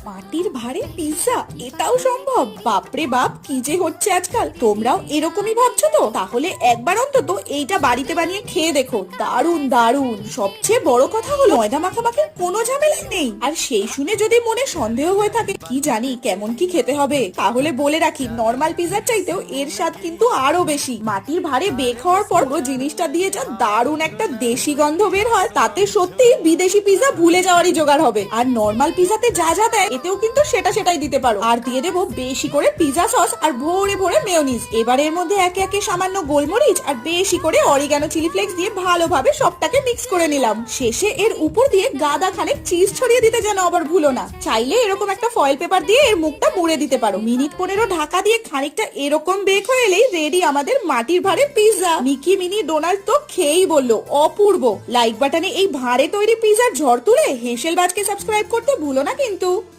মাটির ভারে পিৎজা, এটাও সম্ভব? বাপরে বাপ, কি যে হচ্ছে আজকাল! তোমরাও এরকমই ভাবছো তো? তাহলে একবার অন্তত এইটা বাড়িতে বানিয়ে খেয়ে দেখো, দারুণ দারুণ। সবচেয়ে বড় কথা হলো ময়দা মাখামাখির কোনো ঝামেলাই নেই। আর সেই শুনে যদি মনে সন্দেহ হয়ে থাকে কি জানি কেমন কি খেতে হবে, তাহলে বলে রাখি নর্মাল পিৎজার চাইতেও এর স্বাদ কিন্তু আরো বেশি। মাটির ভারে বেক হওয়ার পর পুরো জিনিসটা দিয়ে যা দারুণ একটা দেশি গন্ধ বের হয়, তাতে সত্যি বিদেশি পিৎজা ভুলে যাওয়ারই জোগাড় হবে। আর নর্মাল পিৎজাতে যা যা দেয় এতেও কিন্তু সেটাই দিতে পারো। আর দিয়ে দেবো বেশি করে পিৎজা সস আর ভরে ভরে মেয়োনিজ। এবার এর মধ্যে একে একে সামান্য গোলমরিচ আর বেশি করে অরিগানো চিলি ফ্লেক্স দিয়ে ভালোভাবে সবটাকে মিক্স করে নিলাম। শেষে এর উপর দিয়ে গাদা খানেক চিজ ছড়িয়ে দিতে যেন আবার ভুলো না। চাইলে এরকম একটা ফয়েল পেপার দিয়ে এর মুখটা মুড়ে দিতে পারো। মিনিট 15 ঢাকা দিয়ে খানিকটা এরকম বেক হয়ে এলেই রেডি আমাদের মাটির ভারে পিৎজা। মিকি মিনি ডোনাল্ড তো খেয়েই বললো অপূর্ব। লাইক বাটনে এই ভারে তৈরি পিৎজার ঝড় তুলে হেসেল বাজকে সাবস্ক্রাইব করতে ভুলো না কিন্তু।